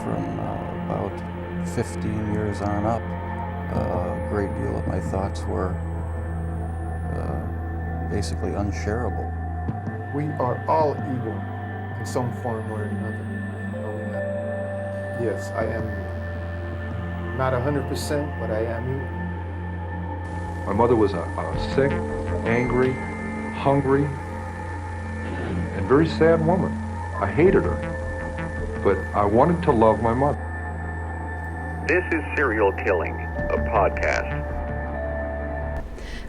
from about 15 years on up, a great deal of my thoughts were basically unshareable. We are all evil in some form or another. Yes, I am not 100%, but I am evil. My mother was a sick, angry, hungry, and very sad woman. I hated her, but I wanted to love my mother. This is Serial Killing, a podcast.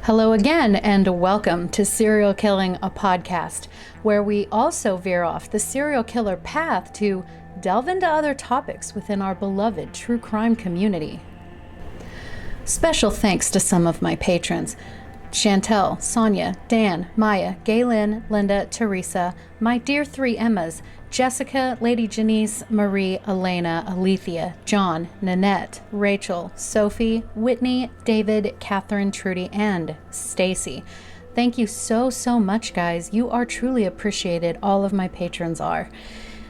Hello again, and welcome to Serial Killing, a podcast, where we also veer off the serial killer path to delve into other topics within our beloved true crime community. Special thanks to some of my patrons: Chantel, Sonia, Dan, Maya, Gaylin, Linda, Teresa, my dear three Emmas, Jessica, Lady Janice, Marie, Elena, Alethea, John, Nanette, Rachel, Sophie, Whitney, David, Catherine, Trudy, and Stacy. Thank you so much, guys. You are truly appreciated. All of my patrons are.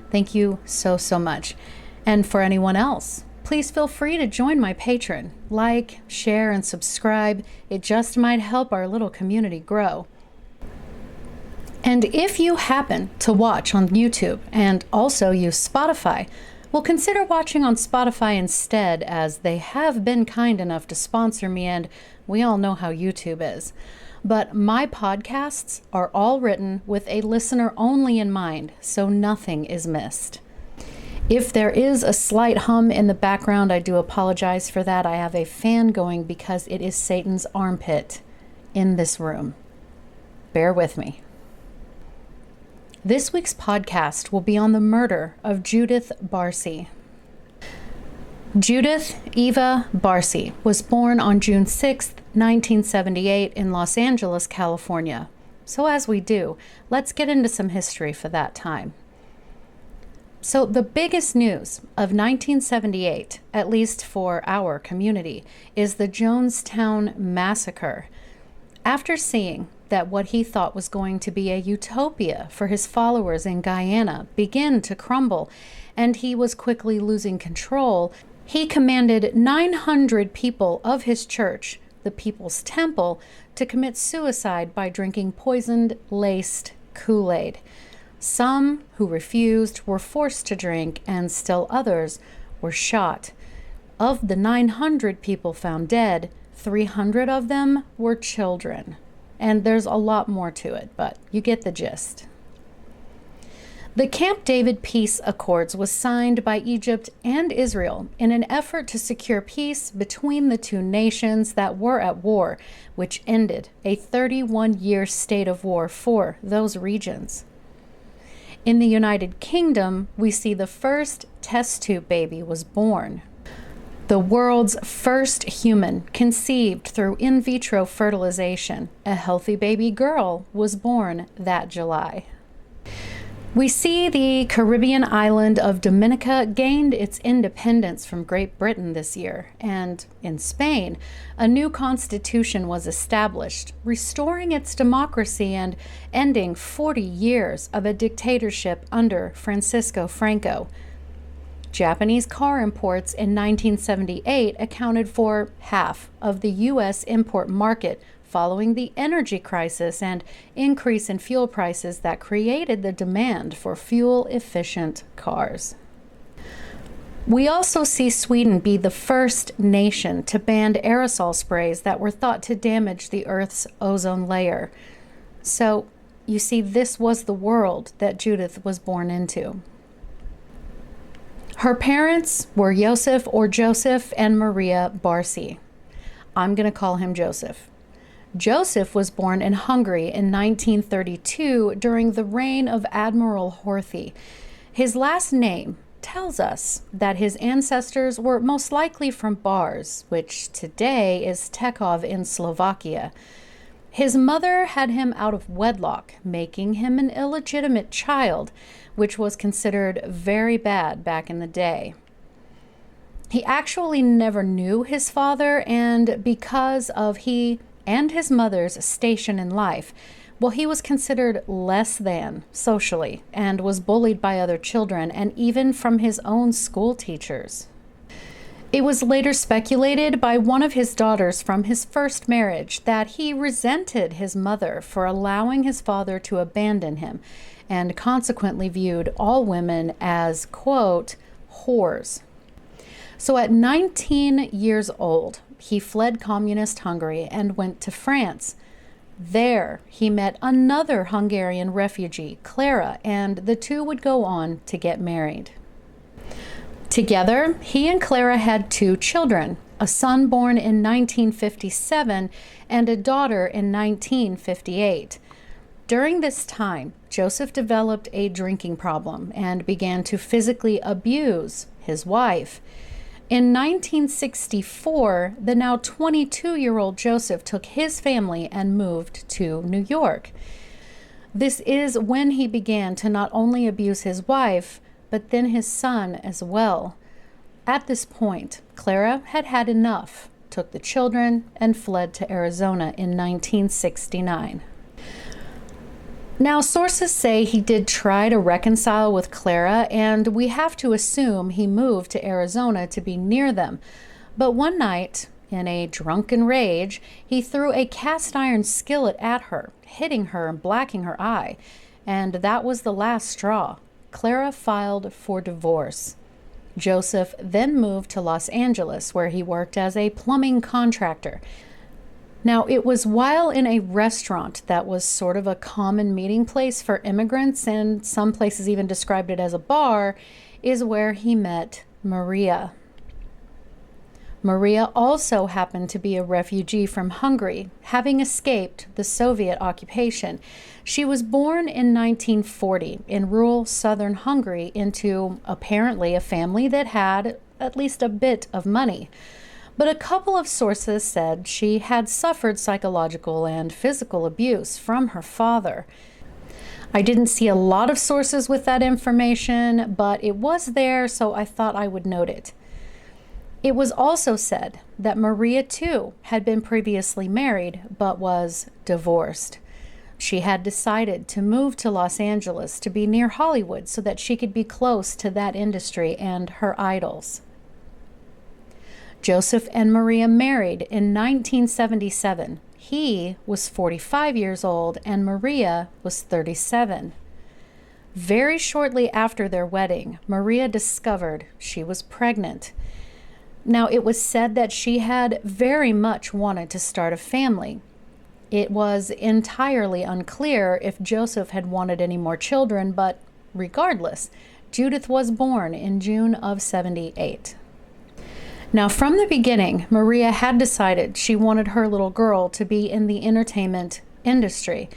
Thank you so much. And for anyone else, please feel free to join my Patreon. Like, share, and subscribe. It just might help our little community grow. And if you happen to watch on YouTube and also use Spotify, well, consider watching on Spotify instead, as they have been kind enough to sponsor me, and we all know how YouTube is. But my podcasts are all written with a listener only in mind, so nothing is missed. If there is a slight hum in the background, I do apologize for that. I have a fan going because it is Satan's armpit in this room. Bear with me. This week's podcast will be on the murder of Judith Barsi. Judith Eva Barsi was born on June 6, 1978 in Los Angeles, California. So as we do, let's get into some history for that time. So the biggest news of 1978, at least for our community, is the Jonestown Massacre. After seeing that what he thought was going to be a utopia for his followers in Guyana begin to crumble, and he was quickly losing control, he commanded 900 people of his church, the People's Temple, to commit suicide by drinking poisoned, laced Kool-Aid. Some who refused were forced to drink, and still others were shot. Of the 900 people found dead, 300 of them were children. And there's a lot more to it, but you get the gist. The Camp David Peace Accords was signed by Egypt and Israel in an effort to secure peace between the two nations that were at war, which ended a 31-year state of war for those regions. In the United Kingdom, we see the first test tube baby was born. The world's first human conceived through in vitro fertilization. A healthy baby girl was born that July. We see the Caribbean island of Dominica gained its independence from Great Britain this year, and in Spain, a new constitution was established, restoring its democracy and ending 40 years of a dictatorship under Francisco Franco. Japanese car imports in 1978 accounted for half of the U.S. import market following the energy crisis and increase in fuel prices that created the demand for fuel-efficient cars. We also see Sweden be the first nation to ban aerosol sprays that were thought to damage the Earth's ozone layer. So, you see, this was the world that Judith was born into. Her parents were Joseph and Maria Barsi. I'm going to call him Joseph. Joseph was born in Hungary in 1932 during the reign of Admiral Horthy. His last name tells us that his ancestors were most likely from Bars, which today is Tekov in Slovakia. His mother had him out of wedlock, making him an illegitimate child, which was considered very bad back in the day. He actually never knew his father, and because of he and his mother's station in life, Well, he was considered less than socially and was bullied by other children and even from his own school teachers. It was later speculated by one of his daughters from his first marriage that he resented his mother for allowing his father to abandon him and consequently viewed all women as, quote, whores. So at 19 years old, he fled communist Hungary and went to France. There, he met another Hungarian refugee, Clara, and the two would go on to get married. Together, he and Clara had 2 children, a son born in 1957 and a daughter in 1958. During this time, Joseph developed a drinking problem and began to physically abuse his wife. In 1964, the now 22-year-old Joseph took his family and moved to New York. This is when he began to not only abuse his wife, but then his son as well. At this point, Clara had had enough, took the children, and fled to Arizona in 1969. Now, sources say he did try to reconcile with Clara, and we have to assume he moved to Arizona to be near them. But one night, in a drunken rage, he threw a cast iron skillet at her, hitting her and blacking her eye, and that was the last straw. Clara filed for divorce. Joseph then moved to Los Angeles, where he worked as a plumbing contractor. Now, it was while in a restaurant that was sort of a common meeting place for immigrants, and some places even described it as a bar, is where he met Maria. Maria also happened to be a refugee from Hungary, having escaped the Soviet occupation. She was born in 1940 in rural southern Hungary into apparently a family that had at least a bit of money. But a couple of sources said she had suffered psychological and physical abuse from her father. I didn't see a lot of sources with that information, but it was there, so I thought I would note it. It was also said that Maria, too, had been previously married, but was divorced. She had decided to move to Los Angeles to be near Hollywood so that she could be close to that industry and her idols. Joseph and Maria married in 1977. He was 45 years old and Maria was 37. Very shortly after their wedding, Maria discovered she was pregnant. Now, it was said that she had very much wanted to start a family. It was entirely unclear if Joseph had wanted any more children, but regardless, Judith was born in June of 78. Now, from the beginning, Maria had decided she wanted her little girl to be in the entertainment industry.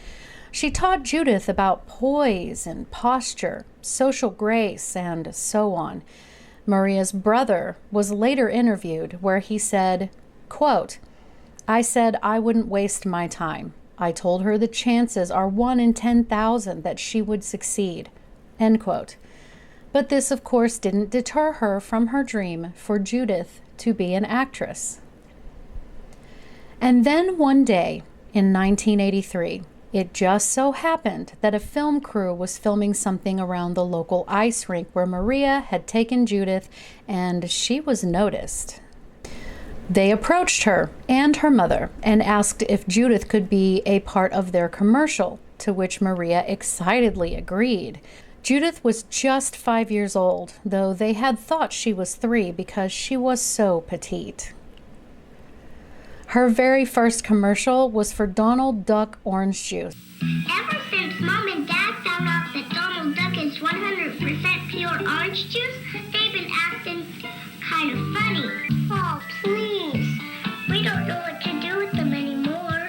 She taught Judith about poise and posture, social grace, and so on. Maria's brother was later interviewed where he said, quote, "I said I wouldn't waste my time. I told her the chances are 1 in 10,000 that she would succeed." End quote. But this, of course, didn't deter her from her dream for Judith to be an actress. And then one day in 1983, it just so happened that a film crew was filming something around the local ice rink where Maria had taken Judith, and she was noticed. They approached her and her mother and asked if Judith could be a part of their commercial, to which Maria excitedly agreed. Judith was just 5 years old, though they had thought she was 3 because she was so petite. Her very first commercial was for Donald Duck orange juice. Ever since Mom and Dad found out that Donald Duck is 100% pure orange juice, they've been acting kind of funny. Oh, please. We don't know what to do with them anymore.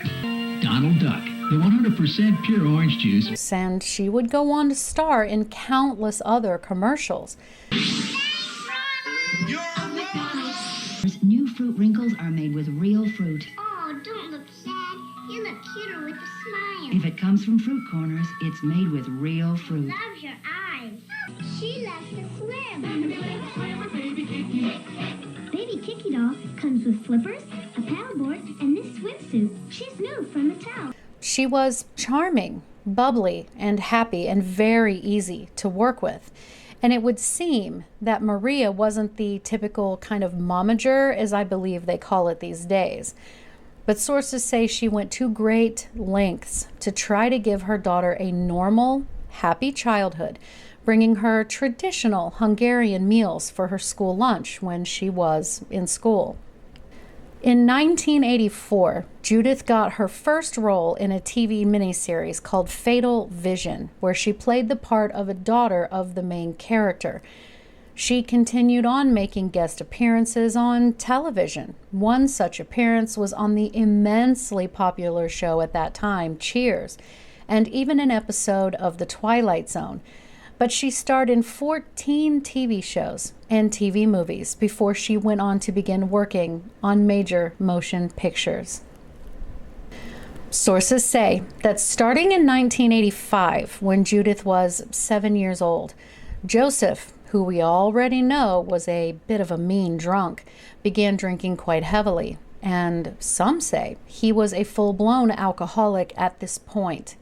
Donald Duck, the 100% pure orange juice. And she would go on to star in countless other commercials. New fruit wrinkles are made with real fruit. Oh, don't look sad. You look cuter with a smile. If it comes from Fruit Corners, it's made with real fruit. Loves your eyes. She loves to swim. Baby Kiki Doll comes with flippers, a paddleboard, and this swimsuit. She's new from Mattel. She was charming, bubbly, and happy, and very easy to work with. And it would seem that Maria wasn't the typical kind of momager, as I believe they call it these days. But sources say she went to great lengths to try to give her daughter a normal, happy childhood, bringing her traditional Hungarian meals for her school lunch when she was in school. In 1984, Judith got her first role in a TV miniseries called Fatal Vision, where she played the part of a daughter of the main character. She continued on making guest appearances on television. One such appearance was on the immensely popular show at that time, Cheers, and even an episode of The Twilight Zone. But she starred in 14 TV shows and TV movies before she went on to begin working on major motion pictures. Sources say that starting in 1985, when Judith was 7 years old, Joseph, who we already know was a bit of a mean drunk, began drinking quite heavily. And some say he was a full-blown alcoholic at this point.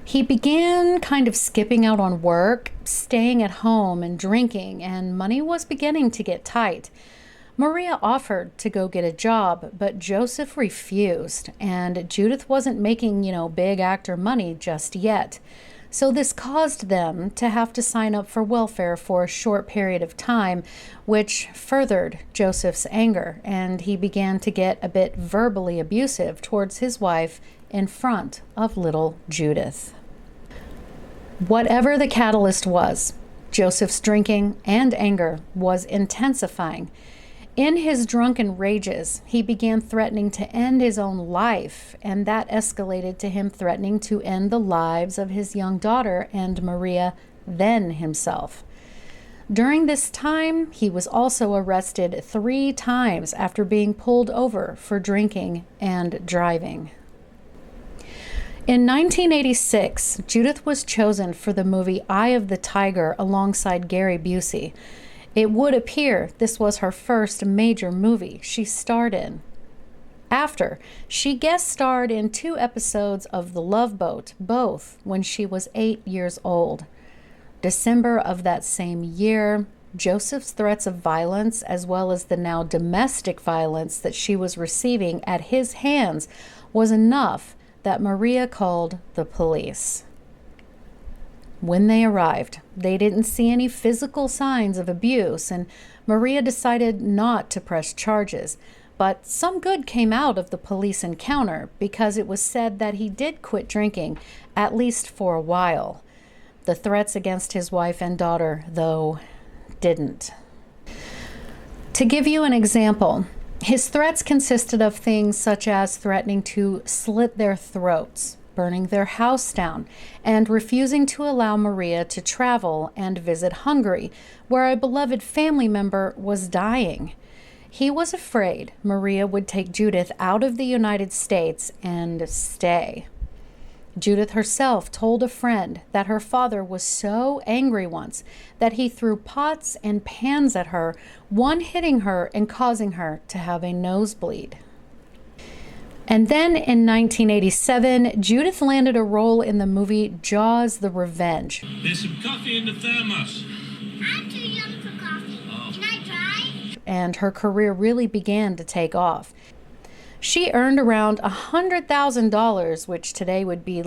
He began kind of skipping out on work, staying at home and drinking, and money was beginning to get tight. Maria offered to go get a job, but Joseph refused, and Judith wasn't making, big actor money just yet. So this caused them to have to sign up for welfare for a short period of time, which furthered Joseph's anger, and he began to get a bit verbally abusive towards his wife in front of little Judith. Whatever the catalyst was, Joseph's drinking and anger was intensifying. In his drunken rages, he began threatening to end his own life, and that escalated to him threatening to end the lives of his young daughter and Maria, then himself. During this time, he was also arrested 3 times after being pulled over for drinking and driving. In 1986, Judith was chosen for the movie Eye of the Tiger alongside Gary Busey. It would appear this was her first major movie she starred in. After, she guest starred in 2 episodes of The Love Boat, both when she was 8 years old. December of that same year, Joseph's threats of violence, as well as the now domestic violence that she was receiving at his hands, was enough that Maria called the police. When they arrived, they didn't see any physical signs of abuse, and Maria decided not to press charges. But some good came out of the police encounter because it was said that he did quit drinking, at least for a while. The threats against his wife and daughter, though, didn't. To give you an example, his threats consisted of things such as threatening to slit their throats, burning their house down, and refusing to allow Maria to travel and visit Hungary, where a beloved family member was dying. He was afraid Maria would take Judith out of the United States and stay. Judith herself told a friend that her father was so angry once that he threw pots and pans at her, one hitting her and causing her to have a nosebleed. And then in 1987, Judith landed a role in the movie Jaws: The Revenge. There's some coffee in the thermos. I'm too young for coffee. Can I try? And her career really began to take off. She earned around $100,000, which today would be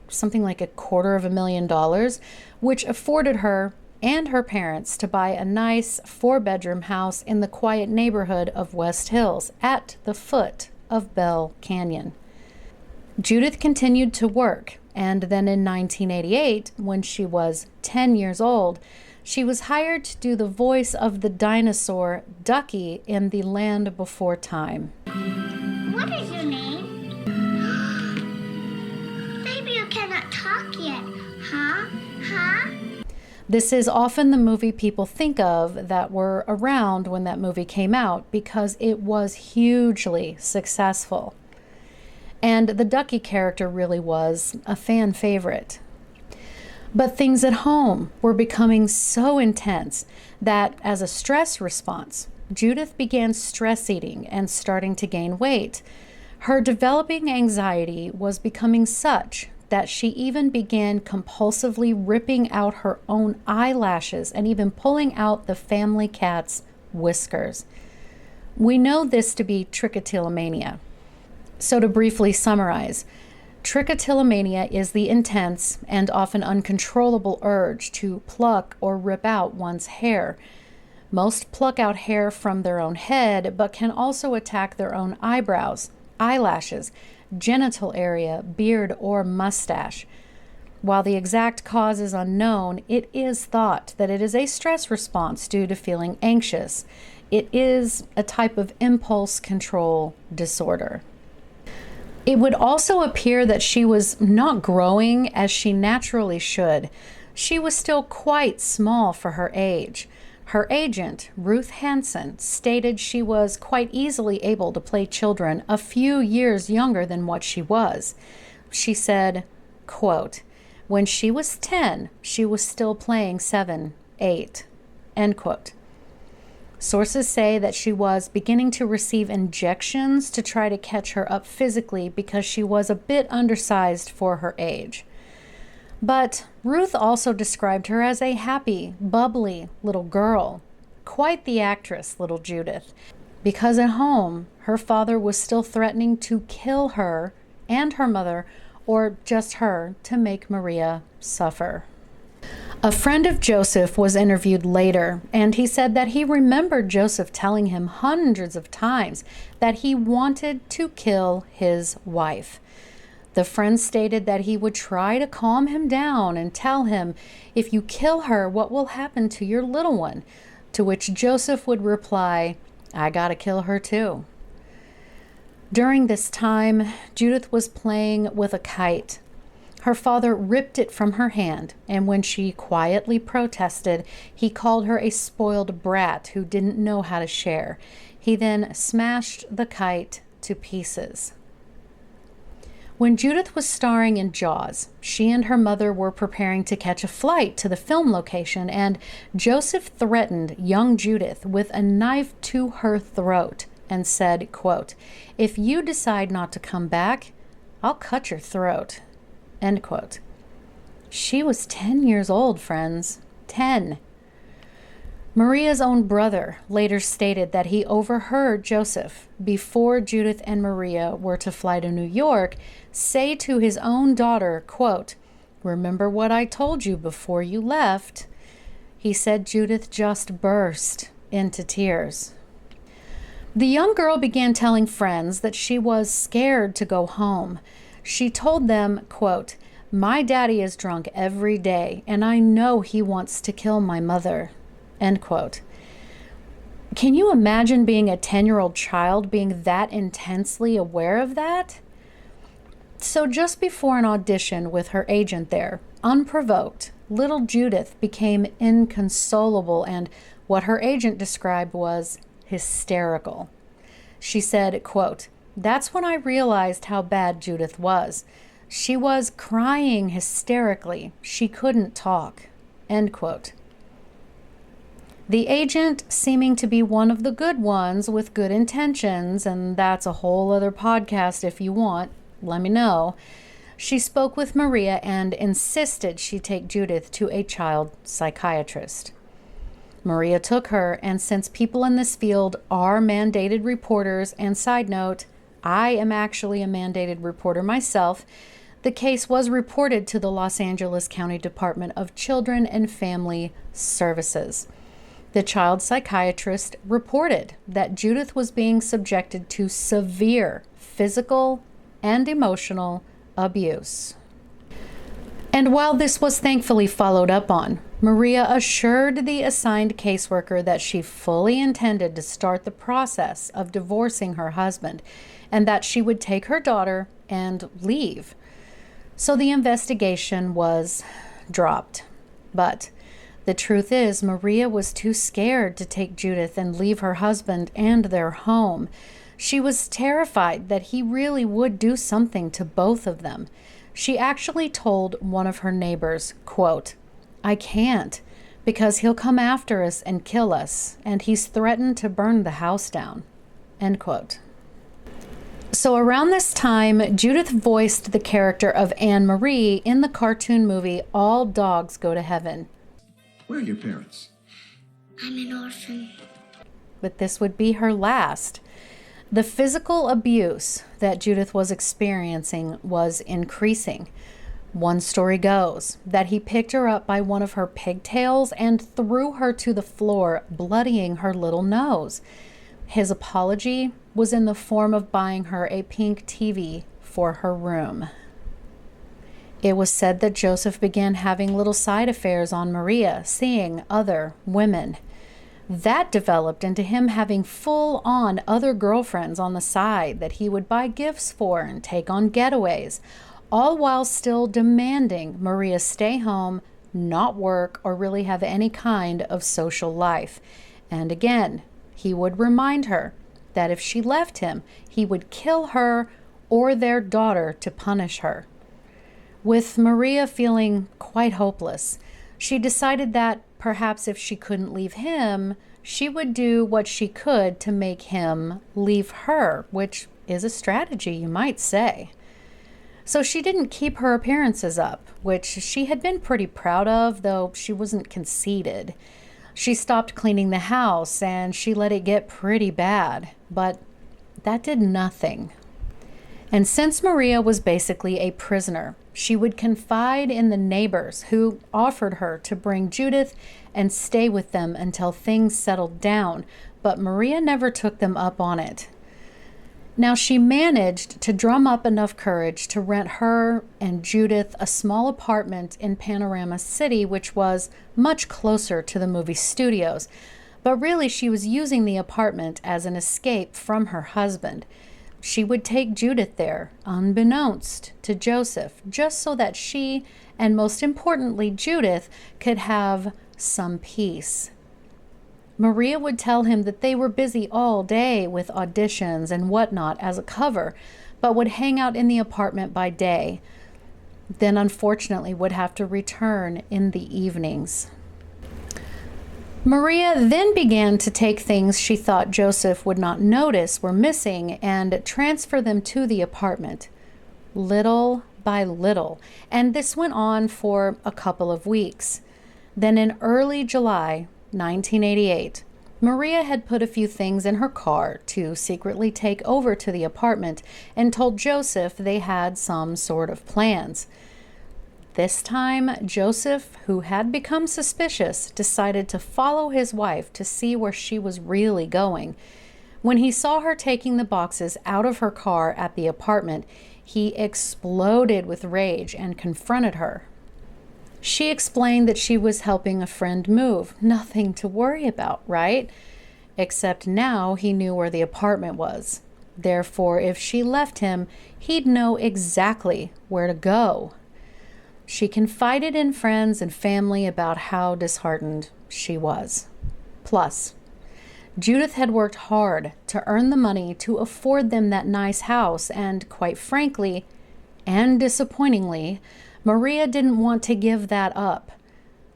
something like $250,000, which afforded her and her parents to buy a nice 4-bedroom house in the quiet neighborhood of West Hills at the foot of Bell Canyon. Judith continued to work, and then in 1988, when she was 10 years old, she was hired to do the voice of the dinosaur Ducky in The Land Before Time. What is your name? Baby, you cannot talk yet. Huh? This is often the movie people think of that were around when that movie came out because it was hugely successful. And the Ducky character really was a fan favorite. But things at home were becoming so intense that as a stress response, Judith began stress eating and starting to gain weight. Her developing anxiety was becoming such that she even began compulsively ripping out her own eyelashes and even pulling out the family cat's whiskers. We know this to be trichotillomania. So to briefly summarize, trichotillomania is the intense and often uncontrollable urge to pluck or rip out one's hair. Most pluck out hair from their own head, but can also attack their own eyebrows, eyelashes, genital area, beard, or mustache. While the exact cause is unknown, it is thought that it is a stress response due to feeling anxious. It is a type of impulse control disorder. It would also appear that she was not growing as she naturally should. She was still quite small for her age. Her agent, Ruth Hansen, stated she was quite easily able to play children a few years younger than what she was. She said, quote, "When she was 10, she was still playing 7, 8, end quote. Sources say that she was beginning to receive injections to try to catch her up physically because she was a bit undersized for her age. But Ruth also described her as a happy, bubbly little girl. Quite the actress, little Judith. Because at home, her father was still threatening to kill her and her mother, or just her, to make Maria suffer. A friend of Joseph was interviewed later, and he said that he remembered Joseph telling him hundreds of times that he wanted to kill his wife. The friend stated that he would try to calm him down and tell him, "If you kill her, what will happen to your little one?" To which Joseph would reply, "I gotta kill her too." During this time, Judith was playing with a kite. Her father ripped it from her hand, and when she quietly protested, he called her a spoiled brat who didn't know how to share. He then smashed the kite to pieces. When Judith was starring in Jaws, she and her mother were preparing to catch a flight to the film location, and Joseph threatened young Judith with a knife to her throat and said, quote, "If you decide not to come back, I'll cut your throat." End quote. She was 10 years old, friends. 10. Maria's own brother later stated that he overheard Joseph, before Judith and Maria were to fly to New York, say to his own daughter, quote, "Remember what I told you before you left." He said Judith just burst into tears. The young girl began telling friends that she was scared to go home. She told them, quote, "My daddy is drunk every day, and I know he wants to kill my mother." End quote. Can you imagine being a 10-year-old child being that intensely aware of that? So just before an audition with her agent there, unprovoked, little Judith became inconsolable, and what her agent described was hysterical. She said, quote, "That's when I realized how bad Judith was. She was crying hysterically. She couldn't talk." End quote. The agent, seeming to be one of the good ones with good intentions, and that's a whole other podcast if you want, let me know. She spoke with Maria and insisted she take Judith to a child psychiatrist. Maria took her, and since people in this field are mandated reporters, and side note, I am actually a mandated reporter myself, the case was reported to the Los Angeles County Department of Children and Family Services. The child psychiatrist reported that Judith was being subjected to severe physical and emotional abuse. And while this was thankfully followed up on, Maria assured the assigned caseworker that she fully intended to start the process of divorcing her husband and that she would take her daughter and leave. So the investigation was dropped. But the truth is, Maria was too scared to take Judith and leave her husband and their home. She was terrified that he really would do something to both of them. She actually told one of her neighbors, quote, "I can't, because he'll come after us and kill us, and he's threatened to burn the house down." End quote. So around this time, Judith voiced the character of Anne Marie in the cartoon movie All Dogs Go to Heaven. Where are your parents? I'm an orphan. But this would be her last. The physical abuse that Judith was experiencing was increasing. One story goes that he picked her up by one of her pigtails and threw her to the floor, bloodying her little nose. His apology was in the form of buying her a pink TV for her room. It was said that Joseph began having little side affairs on Maria, seeing other women. That developed into him having full-on other girlfriends on the side that he would buy gifts for and take on getaways, all while still demanding Maria stay home, not work, or really have any kind of social life. And again, he would remind her that if she left him, he would kill her or their daughter to punish her. With Maria feeling quite hopeless, she decided that perhaps if she couldn't leave him, she would do what she could to make him leave her, which is a strategy, you might say. So she didn't keep her appearances up, which she had been pretty proud of, though she wasn't conceited. She stopped cleaning the house and she let it get pretty bad, but that did nothing. And since Maria was basically a prisoner, she would confide in the neighbors who offered her to bring Judith and stay with them until things settled down, but Maria never took them up on it. Now, she managed to drum up enough courage to rent her and Judith a small apartment in Panorama City, which was much closer to the movie studios. But really, she was using the apartment as an escape from her husband. She would take Judith there, unbeknownst to Joseph, just so that she, and most importantly Judith, could have some peace. Maria would tell him that they were busy all day with auditions and whatnot as a cover, but would hang out in the apartment by day, then unfortunately would have to return in the evenings. Maria then began to take things she thought Joseph would not notice were missing and transfer them to the apartment, little by little, and this went on for a couple of weeks. Then in early July 1988, Maria had put a few things in her car to secretly take over to the apartment and told Joseph they had some sort of plans. This time, Joseph, who had become suspicious, decided to follow his wife to see where she was really going. When he saw her taking the boxes out of her car at the apartment, he exploded with rage and confronted her. She explained that she was helping a friend move. Nothing to worry about, right? Except now he knew where the apartment was. Therefore, if she left him, he'd know exactly where to go. She confided in friends and family about how disheartened she was. Plus, Judith had worked hard to earn the money to afford them that nice house, and quite frankly, and disappointingly, Maria didn't want to give that up.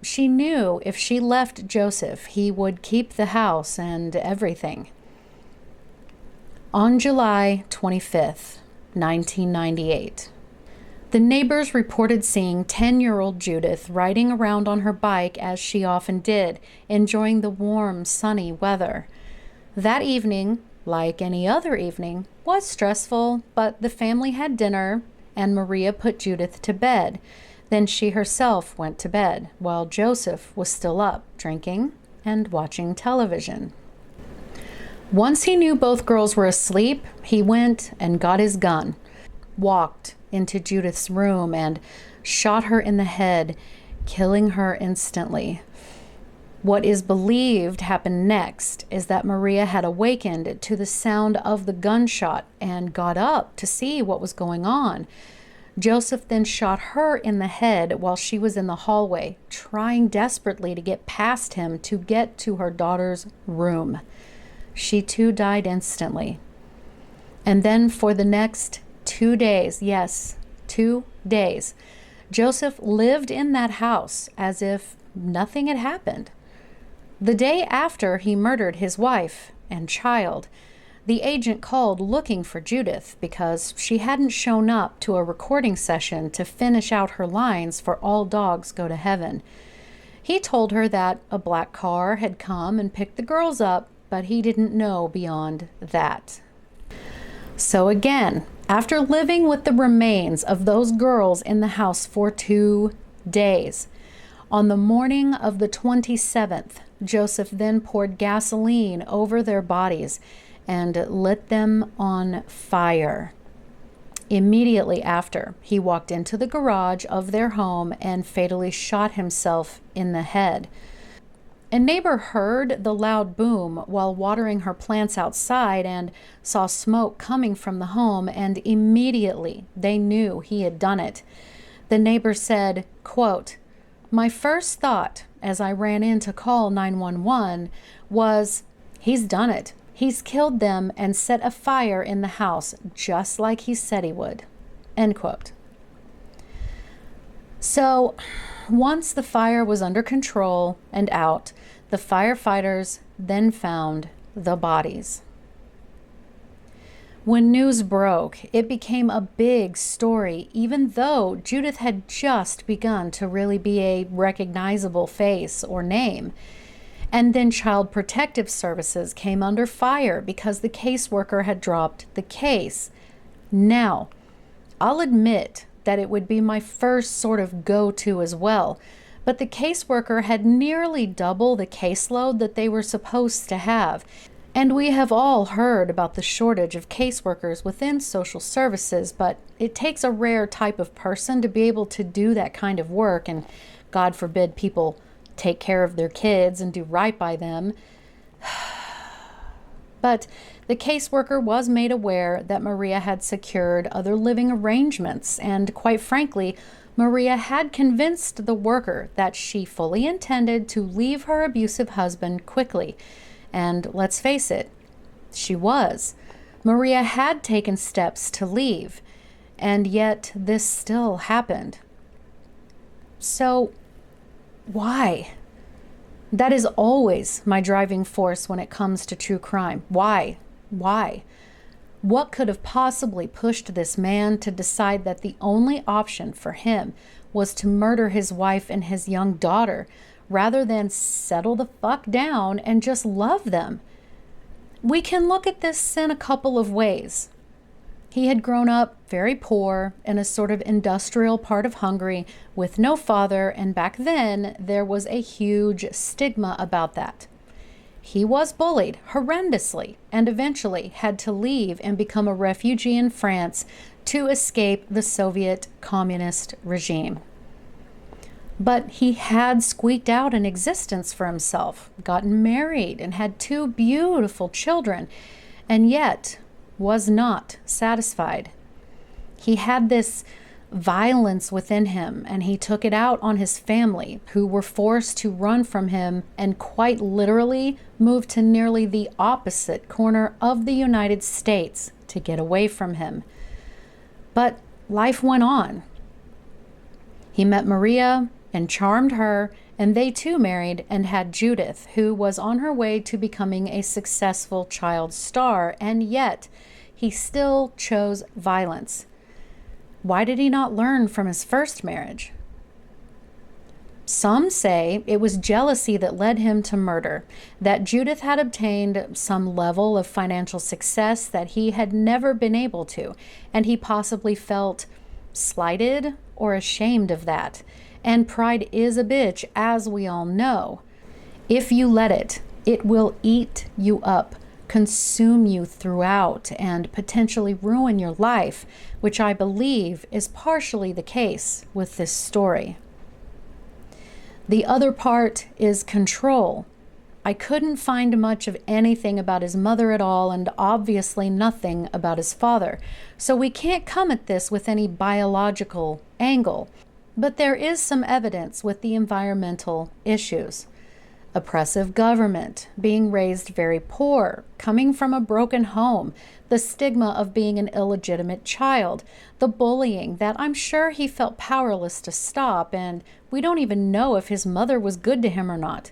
She knew if she left Joseph, he would keep the house and everything. On July 25th, 1998, the neighbors reported seeing 10-year-old Judith riding around on her bike as she often did, enjoying the warm, sunny weather. That evening, like any other evening, was stressful, but the family had dinner and Maria put Judith to bed. Then she herself went to bed, while Joseph was still up, drinking and watching television. Once he knew both girls were asleep, he went and got his gun, walked into Judith's room, and shot her in the head, killing her instantly. What is believed happened next is that Maria had awakened to the sound of the gunshot and got up to see what was going on. Joseph then shot her in the head while she was in the hallway, trying desperately to get past him to get to her daughter's room. She too died instantly. And then for the next 2 days, yes, 2 days, Joseph lived in that house as if nothing had happened. The day after he murdered his wife and child, The agent called looking for Judith because she hadn't shown up to a recording session to finish out her lines for All Dogs Go to Heaven. He told her that a black car had come and picked the girls up, but he didn't know beyond that. So again, after living with the remains of those girls in the house for 2 days, on the morning of the 27th, Joseph then poured gasoline over their bodies and lit them on fire. Immediately after, he walked into the garage of their home and fatally shot himself in the head. A neighbor heard the loud boom while watering her plants outside and saw smoke coming from the home, and immediately they knew he had done it. The neighbor said, quote, "My first thought as I ran in to call 911 was, he's done it. He's killed them and set a fire in the house just like he said he would." End quote. So once the fire was under control and out, the firefighters then found the bodies. When news broke, it became a big story, even though Judith had just begun to really be a recognizable face or name. And then Child Protective Services came under fire because the caseworker had dropped the case. Now, I'll admit that it would be my first sort of go-to as well, but the caseworker had nearly double the caseload that they were supposed to have. And we have all heard about the shortage of caseworkers within social services, but it takes a rare type of person to be able to do that kind of work, and God forbid people take care of their kids and do right by them. But the caseworker was made aware that Maria had secured other living arrangements, and quite frankly, Maria had convinced the worker that she fully intended to leave her abusive husband quickly. And let's face it, she was. Maria had taken steps to leave, and yet this still happened. So, why? That is always my driving force when it comes to true crime. Why? Why? What could have possibly pushed this man to decide that the only option for him was to murder his wife and his young daughter, rather than settle the fuck down and just love them? We can look at this in a couple of ways. He had grown up very poor in a sort of industrial part of Hungary with no father, and back then there was a huge stigma about that. He was bullied horrendously and eventually had to leave and become a refugee in France to escape the Soviet communist regime. But he had squeaked out an existence for himself, gotten married, and had 2 beautiful children, and yet was not satisfied. He had this violence within him, and he took it out on his family, who were forced to run from him and quite literally moved to nearly the opposite corner of the United States to get away from him. But life went on. He met Maria and charmed her, and they too married and had Judith, who was on her way to becoming a successful child star, and yet he still chose violence. Why did he not learn from his first marriage? Some say it was jealousy that led him to murder, that Judith had obtained some level of financial success that he had never been able to, and he possibly felt slighted or ashamed of that. And pride is a bitch, as we all know. If you let it, it will eat you up, consume you throughout, and potentially ruin your life, which I believe is partially the case with this story. The other part is control. I couldn't find much of anything about his mother at all, and obviously nothing about his father, so we can't come at this with any biological angle. But there is some evidence with the environmental issues. Oppressive government, being raised very poor, coming from a broken home, the stigma of being an illegitimate child, the bullying that I'm sure he felt powerless to stop, and we don't even know if his mother was good to him or not.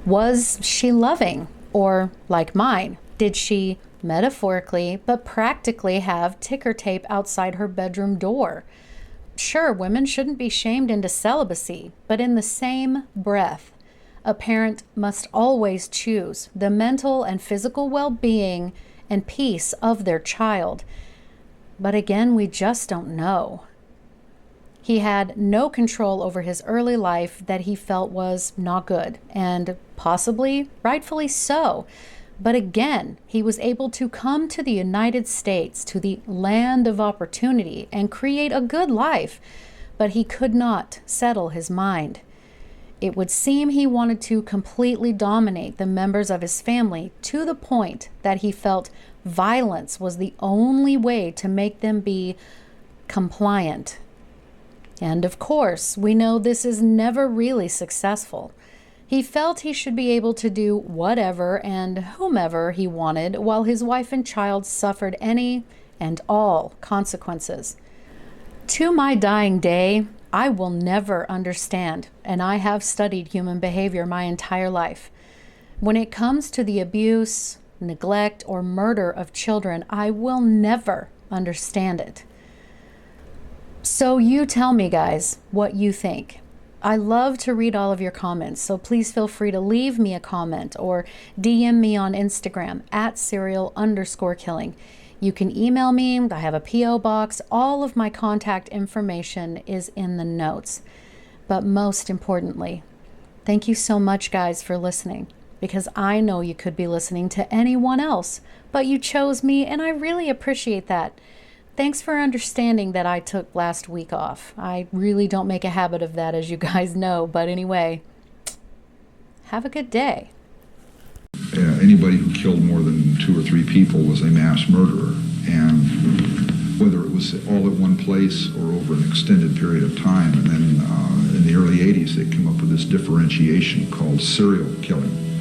Was she loving? Or, like mine, did she metaphorically, but practically have ticker tape outside her bedroom door. Sure, women shouldn't be shamed into celibacy, but in the same breath, a parent must always choose the mental and physical well-being and peace of their child. But again, we just don't know. He had no control over his early life that he felt was not good, and possibly rightfully so. But again, he was able to come to the United States, to the land of opportunity, and create a good life, but he could not settle his mind. It would seem he wanted to completely dominate the members of his family to the point that he felt violence was the only way to make them be compliant. And of course, we know this is never really successful. He felt he should be able to do whatever and whomever he wanted while his wife and child suffered any and all consequences. To my dying day, I will never understand, and I have studied human behavior my entire life. When it comes to the abuse, neglect, or murder of children, I will never understand it. So you tell me, guys, what you think. I love to read all of your comments, so please feel free to leave me a comment or DM me on Instagram at serial_killing. You can email me, I have a P.O. box, all of my contact information is in the notes. But most importantly, thank you so much, guys, for listening, because I know you could be listening to anyone else, but you chose me, and I really appreciate that. Thanks for understanding that I took last week off. I really don't make a habit of that, as you guys know. But anyway, have a good day. Anybody who killed more than 2 or 3 people was a mass murderer. And whether it was all at one place or over an extended period of time. And then in the early 80s, they came up with this differentiation called serial killing.